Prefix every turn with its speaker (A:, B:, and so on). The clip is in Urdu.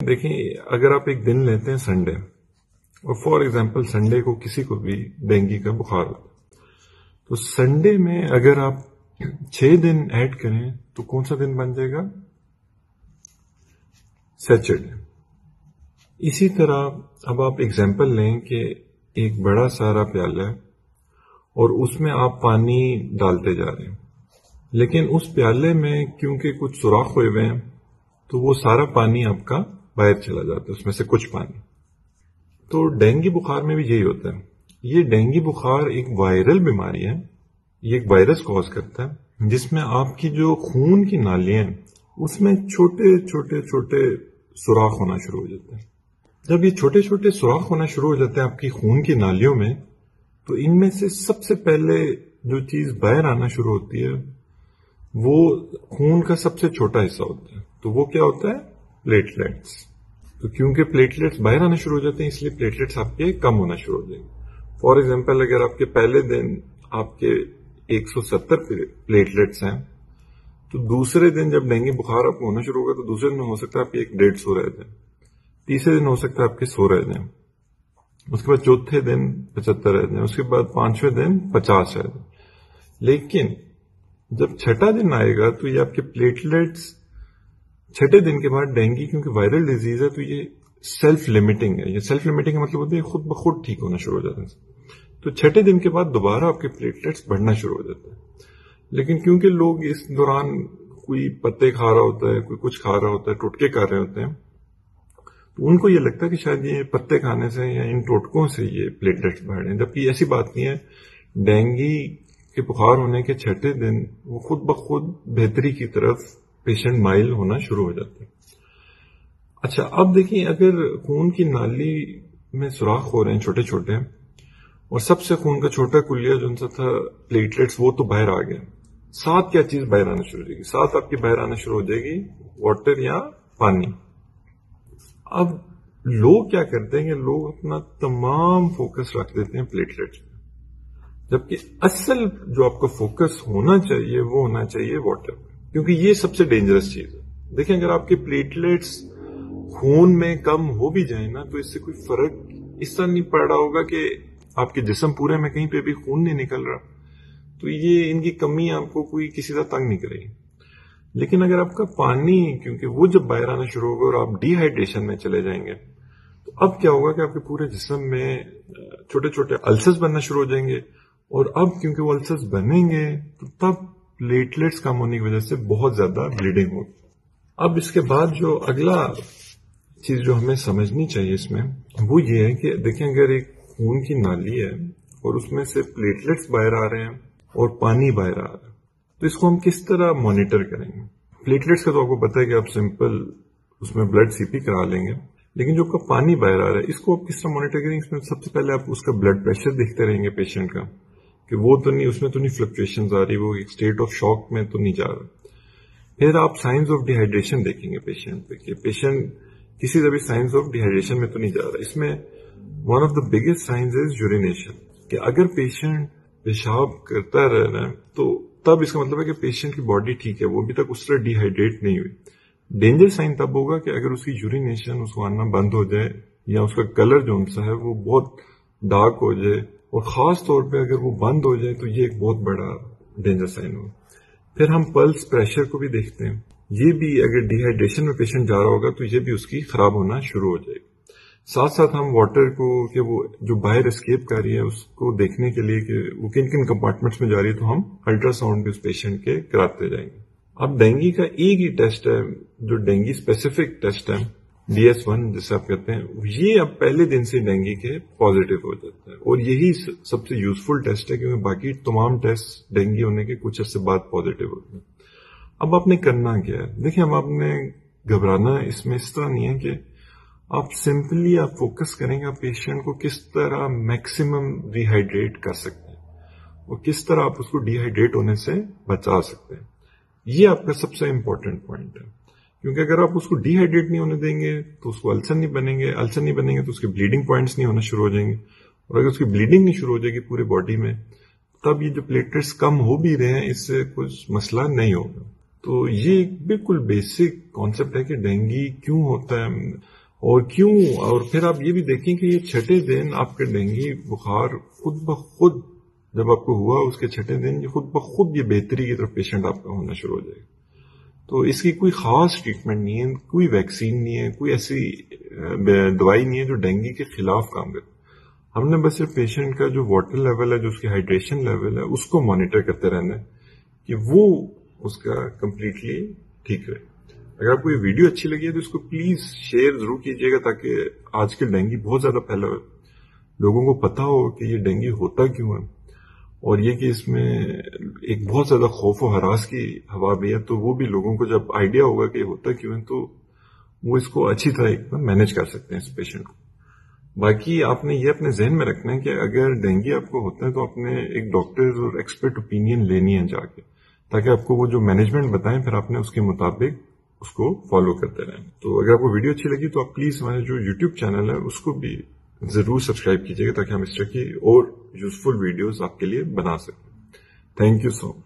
A: دیکھیں، اگر آپ ایک دن لیتے ہیں سنڈے، اور فار ایگزامپل سنڈے کو کسی کو بھی ڈینگی کا بخار ہوتا ہے، تو سنڈے میں اگر آپ 6 دن ایڈ کریں تو کون سا دن بن جائے گا؟ سیچرڈے۔ اسی طرح اب آپ ایگزامپل لیں کہ ایک بڑا سارا پیالہ ہے اور اس میں آپ پانی ڈالتے جا رہے ہیں، لیکن اس پیالے میں کیونکہ کچھ سوراخ ہوئے ہوئے ہیں تو وہ سارا پانی آپ کا باہر چلا جاتا ہے، اس میں سے کچھ پانی۔ تو ڈینگی بخار میں بھی یہی ہوتا ہے۔ یہ ڈینگی بخار ایک وائرل بیماری ہے، یہ ایک وائرس کوز کرتا ہے جس میں آپ کی جو خون کی نالیاں ہیں اس میں چھوٹے چھوٹے چھوٹے سوراخ ہونا شروع ہو جاتے ہیں۔ جب یہ چھوٹے چھوٹے سوراخ ہونا شروع ہو جاتے ہیں آپ کی خون کی نالیوں میں، تو ان میں سے سب سے پہلے جو چیز باہر آنا شروع ہوتی ہے وہ خون کا سب سے چھوٹا حصہ ہوتا ہے۔ تو وہ کیا ہوتا ہے؟ پلیٹلیٹس۔ تو کیونکہ پلیٹلیٹس باہر آنا شروع ہو جاتے ہیں اس لیے پلیٹلیٹس آپ کے کم ہونا شروع ہو جائیں گے۔ فار ایگزامپل اگر آپ کے پہلے دن آپ کے 170 پلیٹلیٹس ہیں تو دوسرے دن جب ڈینگی بخار آپ کو ہونا شروع ہوگا تو دوسرے دن ہو سکتا ہے آپ کے 150 رہ جائیں، تیسرے دن ہو سکتا ہے آپ کے 100 رہ جائیں، اس کے بعد چوتھے دن 75 رہ جائیں، اس کے بعد 5ویں دن 50 رہ جائیں۔ لیکن جب چھٹا دن آئے گا تو یہ آپ کے پلیٹلیٹس چھٹے دن کے بعد، ڈینگی کیونکہ وائرل ڈیزیز ہے تو یہ سیلف لمیٹنگ ہے۔ یہ سیلف لمیٹنگ کا مطلب ہوتا ہے خود بخود ٹھیک ہونا شروع ہو جاتا ہے۔ تو چھٹے دن کے بعد دوبارہ آپ کے پلیٹلیٹس بڑھنا شروع ہو جاتے ہیں، لیکن کیونکہ لوگ اس دوران کوئی پتے کھا رہا ہوتا ہے، کوئی کچھ کھا رہا ہوتا ہے، ٹوٹکے کھا رہے ہوتے ہیں، تو ان کو یہ لگتا ہے کہ شاید یہ پتے کھانے سے یا ان ٹوٹکوں سے یہ پلیٹلیٹس بڑھ رہے ہیں، جبکہ ایسی بات نہیں ہے۔ ڈینگی کے بخار ہونے کے چھٹے دن وہ خود بخود بہتری کی طرف پیشنٹ مائل ہونا شروع ہو جاتے ہیں۔ اچھا، اب دیکھیں اگر خون کی نالی میں سوراخ ہو رہے ہیں چھوٹے چھوٹے، اور سب سے خون کا چھوٹا کلیہ جو ان سے تھا پلیٹلیٹس، وہ تو باہر آ گیا، ساتھ کیا چیز باہر آنا شروع ہو جائے گی؟ ساتھ آپ کی باہر آنا شروع ہو جائے گی واٹر یا پانی۔ اب لوگ کیا کرتے ہیں کہ لوگ اپنا تمام فوکس رکھ دیتے ہیں پلیٹلیٹس پہ، جبکہ اصل جو آپ کا فوکس ہونا چاہیے وہ ہونا چاہیے واٹر پہ، کیونکہ یہ سب سے ڈینجرس چیز ہے۔ دیکھیں اگر آپ کے پلیٹلیٹس خون میں کم ہو بھی جائیں نا تو اس سے کوئی فرق اس طرح نہیں پڑ رہا ہوگا کہ آپ کے جسم پورے میں کہیں پہ بھی خون نہیں نکل رہا، تو یہ ان کی کمی آپ کو کوئی کسی طرح تنگ نہیں کرے گی۔ لیکن اگر آپ کا پانی، کیونکہ وہ جب باہر آنا شروع ہوگا اور آپ ڈی ہائیڈریشن میں چلے جائیں گے، تو اب کیا ہوگا کہ آپ کے پورے جسم میں چھوٹے چھوٹے السرز بننا شروع ہو جائیں گے، اور اب کیونکہ وہ السرز بنیں گے تو تب پلیٹلیٹس کم ہونے کی وجہ سے بہت زیادہ بلیڈنگ ہوگی۔ اب اس کے بعد جو اگلا چیز جو ہمیں سمجھنی چاہیے اس میں وہ یہ ہے کہ دیکھیں اگر ایک خون کی نالی ہے اور اس میں سے پلیٹلیٹس باہر آ رہے ہیں اور پانی باہر آ رہا ہے، تو اس کو ہم کس طرح مانیٹر کریں گے؟ پلیٹلیٹس کا تو آپ کو پتا ہے کہ آپ سمپل اس میں بلڈ سی پی کرا لیں گے، لیکن جو آپ کا پانی باہر آ رہا ہے اس کو آپ کس طرح مانیٹر کریں گے؟ اس میں سب سے پہلے آپ اس کا بلڈ پریشر دیکھتے رہیں گے پیشنٹ کا، کہ وہ تو نہیں، اس میں تو نہیں فلکچویشنز آ رہی، وہ ایک اسٹیٹ آف شاک میں تو نہیں جا رہا۔ پھر آپ سائنز آف ڈی ہائیڈریشن دیکھیں گے پیشنٹ پہ، کہ پیشنٹ کسی طرح بھی سائنز آف ڈی ہائیڈریشن میں تو نہیں جا رہا۔ اس میں one of the biggest signs is urination, کہ اگر پیشنٹ پیشاب کرتا رہ رہا ہے تو تب اس کا مطلب ہے کہ پیشنٹ کی باڈی ٹھیک ہے، وہ ابھی تک اس طرح ڈی ہائیڈریٹ نہیں ہوئی۔ ڈینجر سائن تب ہوگا کہ اگر اس کی یورینیشن اس کو آنا بند ہو جائے، یا اس کا کلر جو ان سا ہے وہ بہت ڈارک ہو جائے، اور خاص طور پہ اگر وہ بند ہو جائے تو یہ ایک بہت بڑا ڈینجر سائن ہوگا۔ پھر ہم پلس پریشر کو بھی دیکھتے ہیں، یہ بھی اگر ڈی ہائیڈریشن میں پیشنٹ جا رہا ہوگا تو یہ بھی اس کی خراب ہونا شروع ہو جائے گی۔ ساتھ ساتھ ہم واٹر کو، کہ وہ جو باہر اسکیپ کر رہی ہے اس کو دیکھنے کے لیے کہ وہ کن کن کمپارٹمنٹس میں جا رہی ہے، تو ہم الٹرا ساؤنڈ بھی اس پیشنٹ کے کراتے جائیں گے۔ اب ڈینگی کا ایک ہی ٹیسٹ ہے جو ڈینگی اسپیسیفک ٹیسٹ ہے، DS1 جسے آپ کہتے ہیں، یہ اب پہلے دن سے ڈینگی کے پازیٹیو ہو جاتا ہے، اور یہی سب سے یوزفل ٹیسٹ ہے، کیونکہ باقی تمام ٹیسٹ ڈینگی ہونے کے کچھ عرصے بعد پازیٹیو ہوتے ہیں۔ اب آپ نے کرنا کیا ہے؟ دیکھیں اب آپ نے گھبرانا اس میں اس طرح نہیں ہے، کہ آپ سمپلی آپ فوکس کریں گے آپ پیشنٹ کو کس طرح میکسیمم ری ہائیڈریٹ کر سکتے ہیں، اور کس طرح آپ اس کو ڈی ہائیڈریٹ ہونے سے بچا سکتے ہیں۔ یہ آپ کا سب سے امپورٹنٹ پوائنٹ ہے، کیونکہ اگر آپ اس کو ڈی ہائیڈریٹ نہیں ہونے دیں گے تو اس کو السر نہیں بنیں گے، السر نہیں بنیں گے تو اس کے بلیڈنگ پوائنٹس نہیں ہونا شروع ہو جائیں گے، اور اگر اس کی بلیڈنگ نہیں شروع ہو جائے گی پورے باڈی میں، تب یہ جو پلیٹلیٹس کم ہو بھی رہے ہیں اس سے کچھ مسئلہ نہیں ہوگا۔ تو یہ ایک بالکل بیسک کانسیپٹ ہے کہ ڈینگی کیوں ہوتا ہے اور کیوں، اور پھر آپ یہ بھی دیکھیں کہ یہ چھٹے دن آپ کا ڈینگی بخار خود بخود جب آپ کو ہوا اس کے چھٹے دن یہ خود بخود یہ بہتری کی طرف پیشنٹ آپ کا ہونا شروع ہو جائے گا. تو اس کی کوئی خاص ٹریٹمنٹ نہیں ہے، کوئی ویکسین نہیں ہے، کوئی ایسی دوائی نہیں ہے جو ڈینگی کے خلاف کام کرے. ہم نے بس صرف پیشنٹ کا جو واٹر لیول ہے، جو اس کی ہائیڈریشن لیول ہے، اس کو مانیٹر کرتے رہنا ہے کہ وہ اس کا کمپلیٹلی ٹھیک رہے. اگر آپ کو یہ ویڈیو اچھی لگی ہے تو اس کو پلیز شیئر ضرور کیجیے گا تاکہ آج کل ڈینگی بہت زیادہ پھیلا ہوا ہے، لوگوں کو پتا ہو کہ یہ ڈینگی ہوتا کیوں ہے، اور یہ کہ اس میں ایک بہت زیادہ خوف و ہراس کی ہوا بھی ہے. تو وہ بھی لوگوں کو جب آئیڈیا ہوگا کہ یہ ہوتا کیوں ہے تو وہ اس کو اچھی طرح مینج کر سکتے ہیں اس پیشنٹ کو. باقی آپ نے یہ اپنے ذہن میں رکھنا ہے کہ اگر ڈینگی آپ کو ہوتا ہے تو اپنے ایک ڈاکٹر اور ایکسپرٹ اوپینین لینی ہے جا کے، تاکہ آپ کو وہ جو مینجمنٹ بتائیں پھر آپ نے اس کے مطابق اس کو فالو کرتے رہیں. تو اگر آپ کو ویڈیو اچھی لگی تو آپ پلیز ہمارے جو یوٹیوب چینل ہے اس کو بھی ضرور سبسکرائب کیجیے گا تاکہ ہم اس طرح کی اور یوزفل ویڈیوز آپ کے لیے بنا سکیں. Thank you so much.